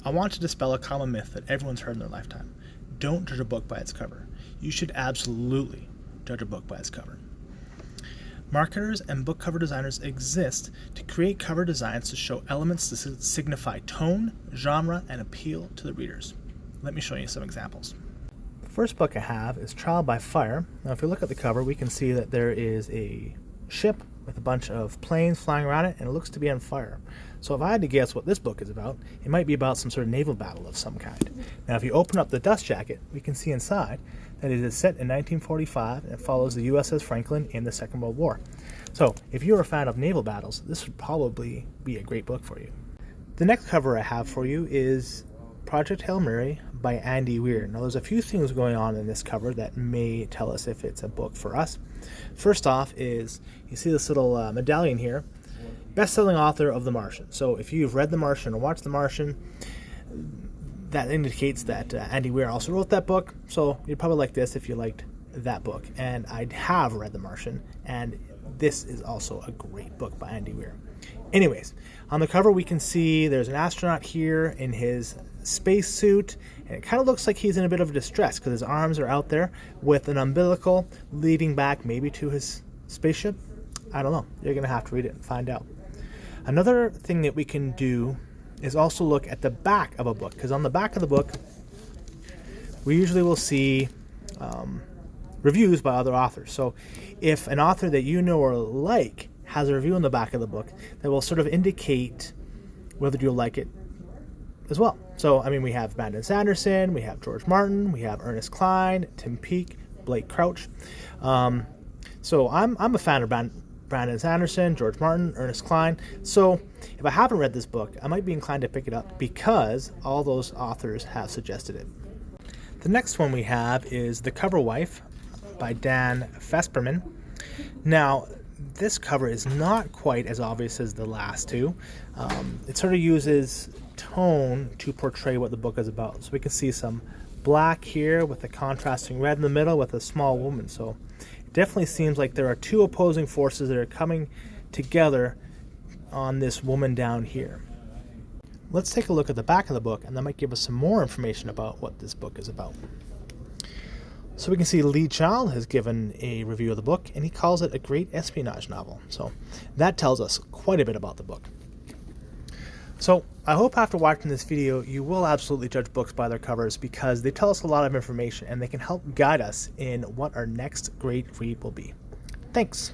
I want to dispel a common myth that everyone's heard in their lifetime. Don't judge a book by its cover. You should absolutely judge a book by its cover. Marketers and book cover designers exist to create cover designs to show elements that signify tone, genre, and appeal to the readers. Let me show you some examples. The first book I have is Trial by Fire. Now if you look at the cover, we can see that there is a ship with a bunch of planes flying around it, and it looks to be on fire. So if I had to guess what this book is about, it might be about some sort of naval battle of some kind. Now if you open up the dust jacket, we can see inside that it is set in 1945 and it follows the USS Franklin in the Second World War. So if you're a fan of naval battles, this would probably be a great book for you. The next cover I have for you is Project Hail Mary by Andy Weir. Now there's a few things going on in this cover that may tell us if it's a book for us. First off is, you see this little medallion here, best-selling author of The Martian. So if you've read The Martian or watched The Martian, that indicates that Andy Weir also wrote that book. So you'd probably like this if you liked that book. And I have read The Martian, and this is also a great book by Andy Weir. Anyways, on the cover we can see there's an astronaut here in his space suit, and it kind of looks like he's in a bit of distress because his arms are out there with an umbilical leading back maybe to his spaceship. I don't know. You're going to have to read it and find out. Another thing that we can do is also look at the back of a book, because on the back of the book we usually will see reviews by other authors. So if an author that you know or like has a review on the back of the book, that will sort of indicate whether you'll like it as well. So I mean, we have Brandon Sanderson, we have George Martin, we have Ernest Cline, Tim Peake, Blake Crouch. So I'm a fan of Brandon Sanderson, George Martin, Ernest Cline. So if I haven't read this book, I might be inclined to pick it up because all those authors have suggested it. The next one we have is The Cover Wife by Dan Fesperman. Now, this cover is not quite as obvious as the last two. It sort of uses tone to portray what the book is about. So we can see some black here with a contrasting red in the middle with a small woman. So it definitely seems like there are two opposing forces that are coming together on this woman down here. Let's take a look at the back of the book, and that might give us some more information about what this book is about. So we can see Lee Child has given a review of the book, and he calls it a great espionage novel. So that tells us quite a bit about the book. So I hope after watching this video you will absolutely judge books by their covers, because they tell us a lot of information and they can help guide us in what our next great read will be. Thanks.